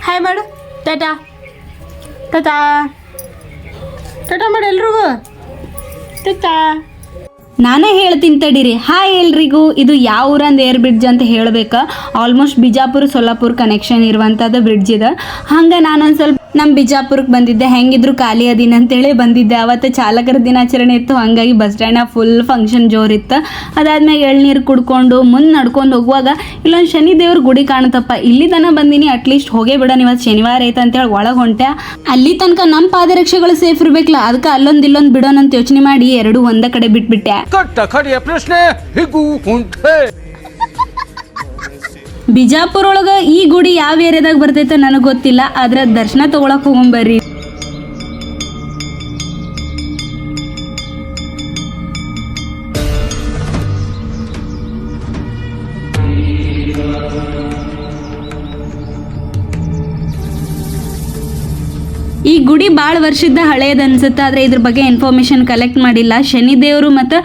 Hi ಮಾಡು ಟಾಟಾ ಟಾಟಾ ಟಾಟಾ ಮಾಡಿ ಎಲ್ರಿಗೂ ಟಾಟಾ. ನಾನೇ ಹೇಳ್ತೀನಿ ತಡೀರಿ. ಹಾಯ್ ಎಲ್ರಿಗೂ, ಇದು ಯಾವ ಊರಂದು ಏರ್ ಬ್ರಿಡ್ಜ್ ಅಂತ ಹೇಳಬೇಕಾ? ಆಲ್ಮೋಸ್ಟ್ ಬಿಜಾಪುರ ಸೊಲ್ಲಾಪುರ ಕನೆಕ್ಷನ್ ಇರುವಂಥದ್ದು ಬ್ರಿಡ್ಜ್ ಇದೆ. ಹಂಗೆ ನಾನೊಂದು ಸ್ವಲ್ಪ ನಮ್ಮ ಬಿಜಾಪುರಕ್ಕೆ ಬಂದಿದ್ದೆ, ಹೆಂಗಿದ್ರು ಖಾಲಿ ಅದಿನ ಅಂತೇಳಿ ಬಂದಿದ್ದೆ. ಅವತ್ತು ಚಾಲಕರ ದಿನಾಚರಣೆ ಇತ್ತು, ಹಾಗಾಗಿ ಬಸ್ ಸ್ಟ್ಯಾಂಡ್ನಾಗ ಫುಲ್ ಫಂಕ್ಷನ್ ಜೋರಿತ್ತು. ಅದಾದ್ಮೇಲೆ ಎಳ್ನೀರು ಕುಡ್ಕೊಂಡು ಮುಂದೆ ನಡ್ಕೊಂಡು ಹೋಗುವಾಗ ಇಲ್ಲೊಂದು ಶನಿ ದೇವ್ರ ಗುಡಿ ಕಾಣುತ್ತಪ್ಪ. ಇಲ್ಲಿ ತನಕ ಬಂದೀನಿ, ಅಟ್ಲೀಸ್ಟ್ ಹೋಗೇ ಬಿಡೋಣ ಇವತ್ತು ಶನಿವಾರ ಐತೆ ಅಂತೇಳಿ ಒಳಗೆ ಹೊಂಟೆ. ಅಲ್ಲಿ ತನಕ ನಮ್ಮ ಪಾದರಕ್ಷೆಗಳು ಸೇಫ್ ಇರ್ಬೇಕಲ್ಲ, ಅದಕ್ಕೆ ಅಲ್ಲೊಂದು ಇಲ್ಲೊಂದು ಬಿಡೋಣ ಅಂತ ಯೋಚನೆ ಮಾಡಿ ಎರಡು ಒಂದೇ ಕಡೆ ಬಿಟ್ಬಿಟ್ಟೆ. ಪ್ರಶ್ನೆ ಹೀಗೂ ಉಂಟೆ. ಬಿಜಾಪುರ ಒಳಗೆ ಈ ಗುಡಿ ಯಾವ ಏರಿಯಾದಾಗ ಬರ್ತೈತೆ ನನಗೆ ಗೊತ್ತಿಲ್ಲ, ಆದ್ರೆ ದರ್ಶನ ತಗೊಳಕ್ ಹೋಗೊಂಬರ್ರಿ. ಈ ಗುಡಿ ಭಾಳ ವರ್ಷದ ಹಳೇದು ಅನ್ಸುತ್ತೆ, ಆದರೆ ಇದ್ರ ಬಗ್ಗೆ ಇನ್ಫಾರ್ಮೇಷನ್ ಕಲೆಕ್ಟ್ ಮಾಡಿಲ್ಲ. ಶನಿದೇವರು ಮತ್ತು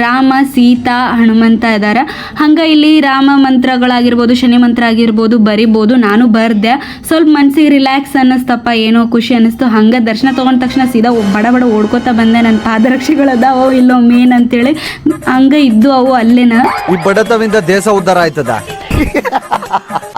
ರಾಮ, ಸೀತಾ, ಹನುಮಂತ ಇದ್ದಾರೆ. ಹಂಗೆ ಇಲ್ಲಿ ರಾಮ ಮಂತ್ರಗಳಾಗಿರ್ಬೋದು, ಶನಿ ಮಂತ್ರ ಆಗಿರ್ಬೋದು ಬರಿಬೋದು. ನಾನು ಬರ್ದೆ, ಸ್ವಲ್ಪ ಮನ್ಸಿಗೆ ರಿಲ್ಯಾಕ್ಸ್ ಅನ್ನಿಸ್ತಪ್ಪ, ಏನೋ ಖುಷಿ ಅನ್ನಿಸ್ತು. ಹಂಗೆ ದರ್ಶನ ತೊಗೊಂಡ ತಕ್ಷಣ ಸೀದಾ ಬಡ ಬಡ ಓಡ್ಕೋತಾ ಬಂದೆ. ನನ್ನ ಪಾದರಕ್ಷೆಗಳದಾವೋ ಇಲ್ಲೋ ಮೇನ್ ಅಂತೇಳಿ ಹಂಗೆ ಇದ್ದು ಅವು ಅಲ್ಲೇನ. ಈ ಬಡತವಿಂದ ದೇಶ ಉದ್ಧಾರ ಆಯ್ತದ.